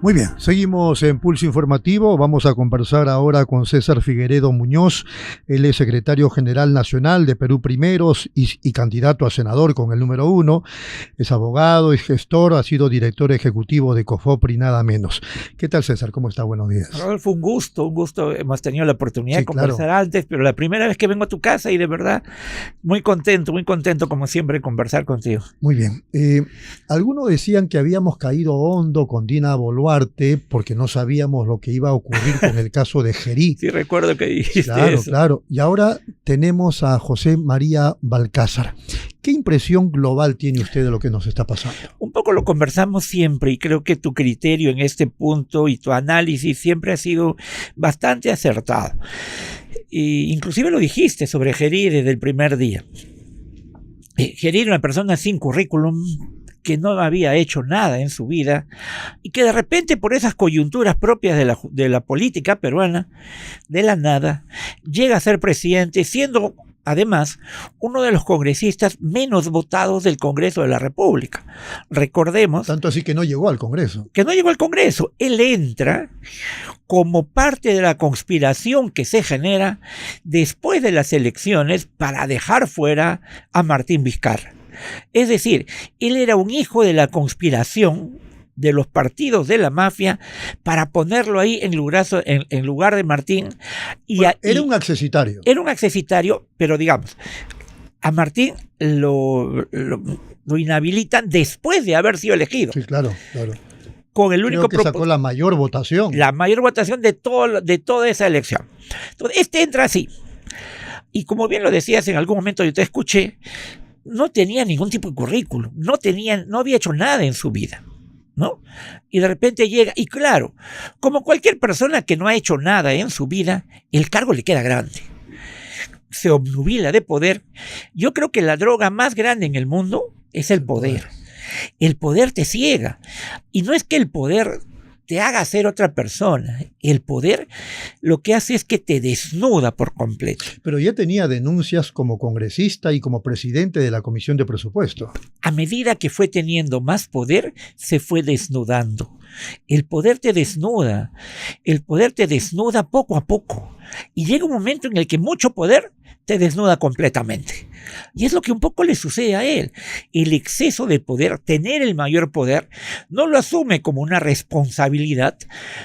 Muy bien, seguimos en Pulso Informativo. Vamos a conversar ahora con César Figueredo Muñoz. Él es secretario general nacional de Perú Primeros y candidato a senador con el número 1. Es abogado, es gestor, ha sido director ejecutivo de COFOPRI, nada menos. ¿Qué tal, César? ¿Cómo está? Buenos días. Rodolfo, un gusto. Hemos tenido la oportunidad de conversar antes, pero la primera vez que vengo a tu casa y de verdad muy contento como siempre, de conversar contigo. Muy bien. Algunos decían que habíamos caído hondo con Dina Boluarte porque no sabíamos lo que iba a ocurrir con el caso de Gerí. Sí, recuerdo que dijiste eso. Claro. Y ahora tenemos a José María Balcázar. ¿Qué impresión global tiene usted de lo que nos está pasando? Un poco lo conversamos siempre y creo que tu criterio en este punto y tu análisis siempre ha sido bastante acertado. Inclusive lo dijiste sobre Gerí desde el primer día. Gerí era una persona sin currículum, que no había hecho nada en su vida y que de repente por esas coyunturas propias de la política peruana, de la nada, llega a ser presidente, siendo además uno de los congresistas menos votados del Congreso de la República. Recordemos... Tanto así que no llegó al Congreso. Que no llegó al Congreso. Él entra como parte de la conspiración que se genera después de las elecciones para dejar fuera a Martín Vizcarra. Es decir, él era un hijo de la conspiración de los partidos de la mafia para ponerlo ahí en lugar de Martín. Era un accesitario. Era un accesitario, pero digamos, a Martín lo inhabilitan después de haber sido elegido. Sí, claro. Con el único que sacó la mayor votación. La mayor votación de toda esa elección. Entonces, este entra así. Y como bien lo decías en algún momento, yo te escuché, no tenía ningún tipo de currículum, no había hecho nada en su vida, ¿no? Y de repente llega, y claro, como cualquier persona que no ha hecho nada en su vida, el cargo le queda grande. Se obnubila de poder. Yo creo que la droga más grande en el mundo es el poder. El poder te ciega. Y no es que el poder te haga ser otra persona. El poder lo que hace es que te desnuda por completo. Pero ya tenía denuncias como congresista y como presidente de la Comisión de Presupuesto. A medida que fue teniendo más poder, se fue desnudando. El poder te desnuda. El poder te desnuda poco a poco. Y llega un momento en el que mucho poder te desnuda completamente. Y es lo que un poco le sucede a él. El exceso de poder, tener el mayor poder, no lo asume como una responsabilidad,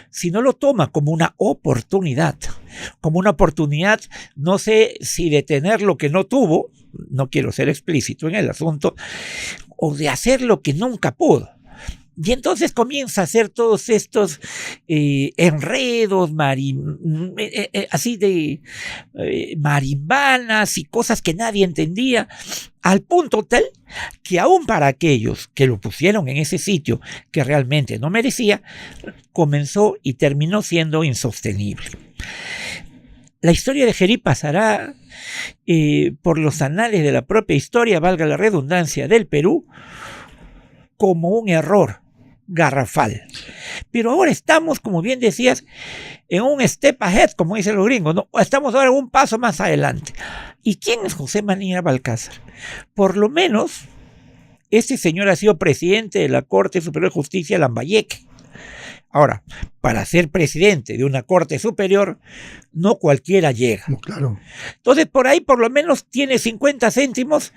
sino lo toma como una oportunidad. Como una oportunidad, no sé si de tener lo que no tuvo, no quiero ser explícito en el asunto, o de hacer lo que nunca pudo. Y entonces comienza a hacer todos estos enredos, así de marimbanas y cosas que nadie entendía, al punto tal que aún para aquellos que lo pusieron en ese sitio que realmente no merecía, comenzó y terminó siendo insostenible. La historia de Gerí pasará por los anales de la propia historia, valga la redundancia, del Perú, como un error garrafal. Pero ahora estamos, como bien decías, en un step ahead, como dicen los gringos, ¿no? Estamos ahora un paso más adelante. ¿Y quién es José María Balcázar? Por lo menos, este señor ha sido presidente de la Corte Superior de Justicia de Lambayeque. Ahora, para ser presidente de una Corte Superior, no cualquiera llega. No, claro. Entonces, por ahí por lo menos tiene 50 céntimos,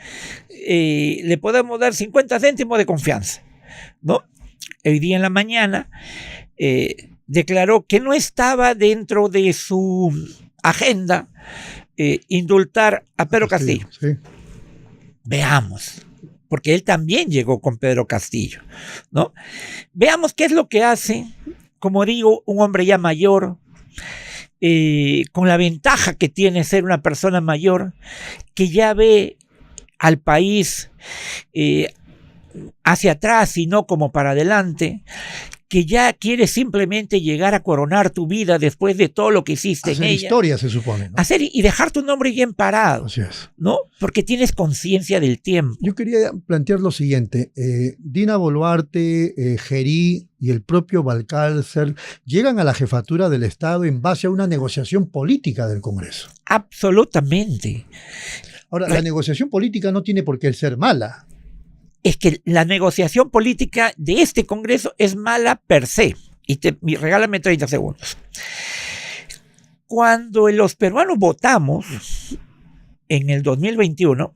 le podemos dar 50 céntimos de confianza, ¿no? Hoy día en la mañana declaró que no estaba dentro de su agenda indultar a Pedro Castillo. Sí. Veamos. Porque él también llegó con Pedro Castillo, ¿no? Veamos qué es lo que hace, como digo, un hombre ya mayor, con la ventaja que tiene ser una persona mayor, que ya ve al país hacia atrás y no como para adelante, que ya quieres simplemente llegar a coronar tu vida después de todo lo que hiciste en ella. Hacer historia, se supone, ¿no? Hacer y dejar tu nombre bien parado. Así es. ¿No? Porque tienes conciencia del tiempo. Yo quería plantear lo siguiente. Dina Boluarte, Gerí y el propio Balcázar llegan a la jefatura del Estado en base a una negociación política del Congreso. Absolutamente. Ahora, la negociación política no tiene por qué ser mala. Es que la negociación política de este Congreso es mala per se. y regálame 30 segundos. Cuando los peruanos votamos en el 2021,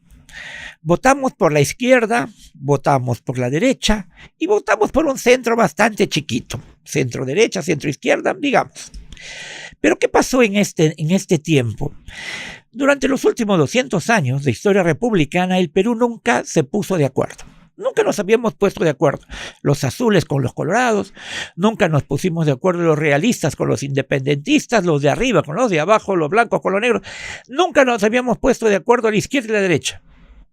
votamos por la izquierda, votamos por la derecha y votamos por un centro bastante chiquito. Centro derecha, centro izquierda, digamos. Pero ¿qué pasó en este tiempo? Durante los últimos 200 años de historia republicana, el Perú nunca se puso de acuerdo. Nunca nos habíamos puesto de acuerdo. Los azules con los colorados, nunca nos pusimos de acuerdo los realistas con los independentistas, los de arriba con los de abajo, los blancos con los negros. Nunca nos habíamos puesto de acuerdo a la izquierda y la derecha.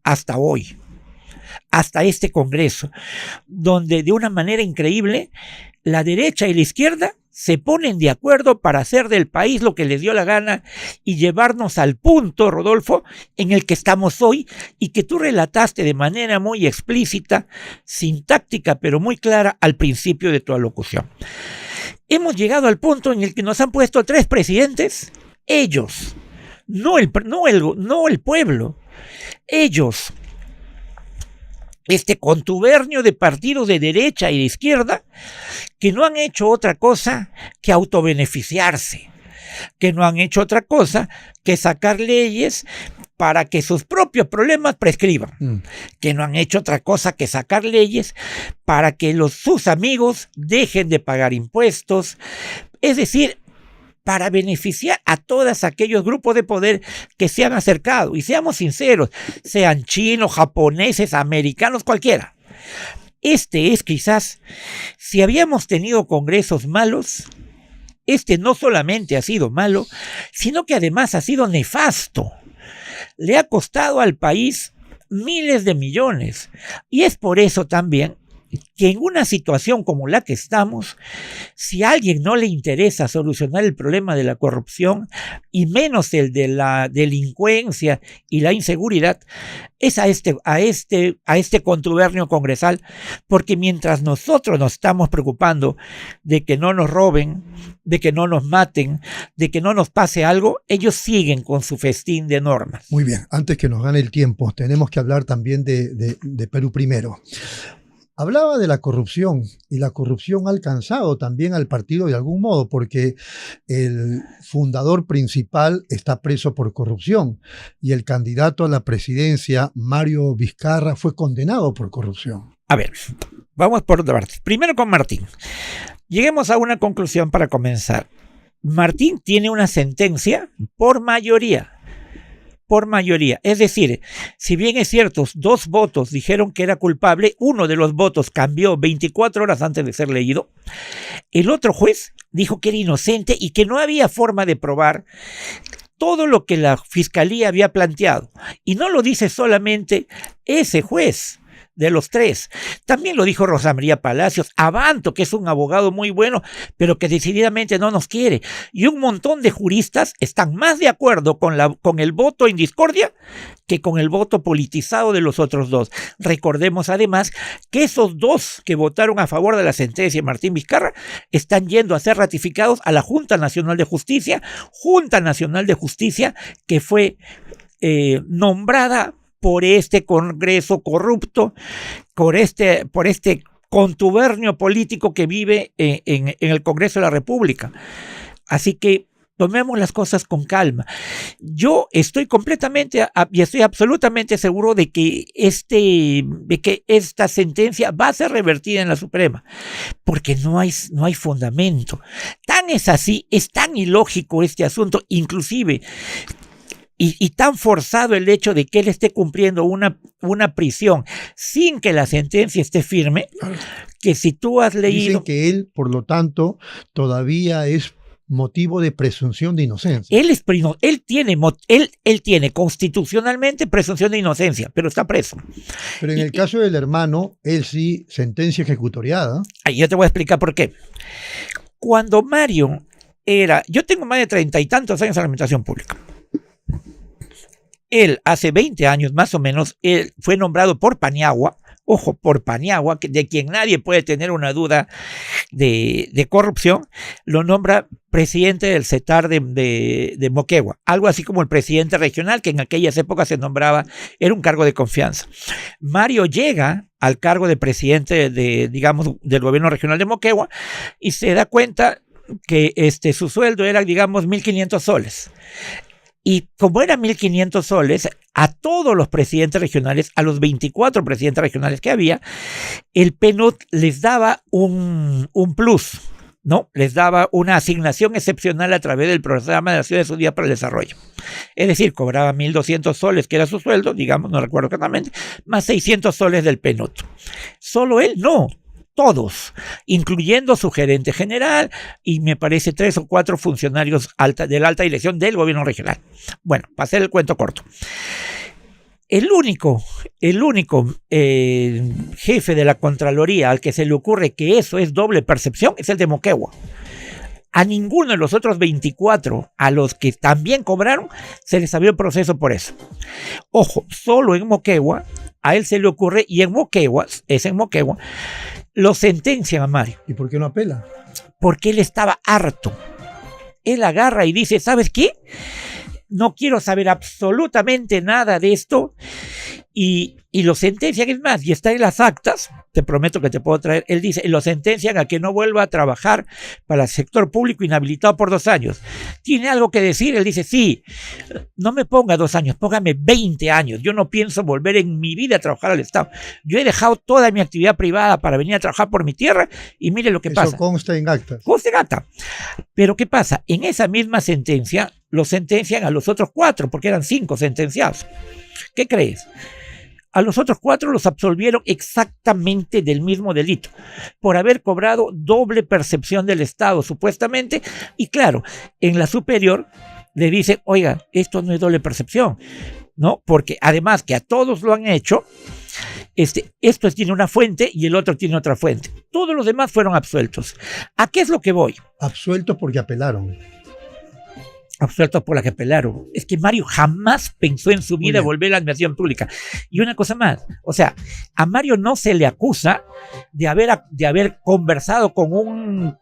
Hasta hoy. Hasta este Congreso, donde de una manera increíble la derecha y la izquierda se ponen de acuerdo para hacer del país lo que les dio la gana y llevarnos al punto, Rodolfo, en el que estamos hoy y que tú relataste de manera muy explícita, sintáctica, pero muy clara al principio de tu alocución. Hemos llegado al punto en el que nos han puesto 3 presidentes, ellos, no el pueblo, ellos. Este contubernio de partidos de derecha y de izquierda que no han hecho otra cosa que autobeneficiarse, que no han hecho otra cosa que sacar leyes para que sus propios problemas prescriban, que no han hecho otra cosa que sacar leyes para que sus amigos dejen de pagar impuestos, es decir, para beneficiar a todos aquellos grupos de poder que se han acercado. Y seamos sinceros, sean chinos, japoneses, americanos, cualquiera. Este es quizás, si habíamos tenido congresos malos, este no solamente ha sido malo, sino que además ha sido nefasto. Le ha costado al país miles de millones. Y es por eso también que en una situación como la que estamos, si a alguien no le interesa solucionar el problema de la corrupción y menos el de la delincuencia y la inseguridad, es a este contubernio congresal, porque mientras nosotros nos estamos preocupando de que no nos roben, de que no nos maten, de que no nos pase algo, ellos siguen con su festín de normas. Muy bien, antes que nos gane el tiempo, tenemos que hablar también de Perú Primero. Hablaba de la corrupción y la corrupción ha alcanzado también al partido de algún modo porque el fundador principal está preso por corrupción y el candidato a la presidencia, Mario Vizcarra, fue condenado por corrupción. A ver, vamos por partes. Primero con Martín. Lleguemos a una conclusión para comenzar. Martín tiene una sentencia por mayoría. Por mayoría. Es decir, si bien es cierto, 2 votos dijeron que era culpable, uno de los votos cambió 24 horas antes de ser leído, el otro juez dijo que era inocente y que no había forma de probar todo lo que la fiscalía había planteado. Y no lo dice solamente ese juez. De los 3. También lo dijo Rosa María Palacios, Abanto, que es un abogado muy bueno, pero que decididamente no nos quiere. Y un montón de juristas están más de acuerdo con el voto en discordia que con el voto politizado de los otros 2. Recordemos además que esos 2 que votaron a favor de la sentencia de Martín Vizcarra están yendo a ser ratificados a la Junta Nacional de Justicia que fue nombrada por este Congreso corrupto, por este contubernio político que vive en el Congreso de la República. Así que tomemos las cosas con calma. Yo estoy estoy absolutamente seguro de que esta sentencia va a ser revertida en la Suprema, porque no hay fundamento. Tan es así, es tan ilógico este asunto, inclusive. Y tan forzado el hecho de que él esté cumpliendo una prisión sin que la sentencia esté firme, que si tú has leído... Dicen que él, por lo tanto, todavía es motivo de presunción de inocencia. Él tiene constitucionalmente presunción de inocencia, pero está preso. Pero en el caso del hermano, él sí, sentencia ejecutoriada. Yo te voy a explicar por qué. Cuando Mario yo tengo más de 30 y tantos años en la administración pública. Él, hace 20 años más o menos, él fue nombrado por Paniagua, por Paniagua, de quien nadie puede tener una duda de corrupción, lo nombra presidente del CETAR de Moquegua, algo así como el presidente regional, que en aquellas épocas se nombraba, era un cargo de confianza. Mario llega al cargo de presidente digamos, del gobierno regional de Moquegua, y se da cuenta que su sueldo era, digamos, 1.500 soles. Y como eran 1.500 soles, a todos los presidentes regionales, a los 24 presidentes regionales que había, el PNUD les daba un plus, ¿no? Les daba una asignación excepcional a través del programa de Naciones Unidas para el Desarrollo. Es decir, cobraba 1.200 soles, que era su sueldo, digamos, no recuerdo exactamente, más 600 soles del PNUD. Solo él no. Todos, incluyendo su gerente general y me parece 3 o 4 funcionarios de la alta dirección del gobierno regional. Bueno, para hacer el cuento corto. El único jefe de la Contraloría al que se le ocurre que eso es doble percepción es el de Moquegua. A ninguno de los otros 24 a los que también cobraron se les abrió el proceso por eso. Ojo, solo en Moquegua a él se le ocurre, y en Moquegua, lo sentencian a Mario. ¿Y por qué no apela? Porque él estaba harto. Él agarra y dice, ¿sabes qué? No quiero saber absolutamente nada de esto. Y lo sentencian, es más, y está en las actas, te prometo que te puedo traer, él dice, lo sentencian a que no vuelva a trabajar para el sector público inhabilitado por 2 años. ¿Tiene algo que decir? Él dice, sí, no me ponga 2 años, póngame 20 años. Yo no pienso volver en mi vida a trabajar al Estado. Yo he dejado toda mi actividad privada para venir a trabajar por mi tierra y mire lo que pasa. Eso consta en actas. Consta en acta. Pero ¿qué pasa? En esa misma sentencia, lo sentencian a los otros 4, porque eran 5 sentenciados. ¿Qué crees? A los otros 4 los absolvieron exactamente del mismo delito, por haber cobrado doble percepción del Estado, supuestamente. Y claro, en la superior le dicen, oiga, esto no es doble percepción, ¿no? Porque además que a todos lo han hecho, esto tiene una fuente y el otro tiene otra fuente. Todos los demás fueron absueltos. ¿A qué es lo que voy? Absueltos porque apelaron. Absueltos por la que apelaron. Es que Mario jamás pensó en su vida volver a la administración pública. Y una cosa más, o sea, a Mario no se le acusa de haber conversado con un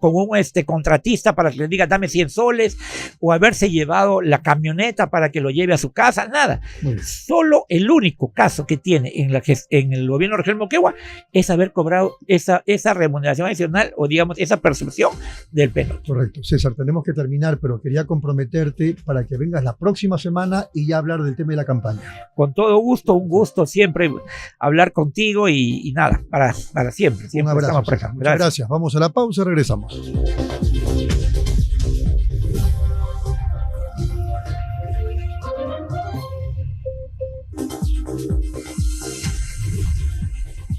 contratista para que le diga dame 100 soles, o haberse llevado la camioneta para que lo lleve a su casa, nada. Solo el único caso que tiene en el gobierno regional de Moquegua es haber cobrado esa remuneración adicional, o digamos esa percepción del PNUD. Correcto. César, tenemos que terminar, pero quería comprometerte para que vengas la próxima semana y ya hablar del tema de la campaña. Con todo gusto, un gusto siempre hablar contigo y nada, para siempre. Un abrazo. Muchas gracias. Vamos a la pausa, regresamos.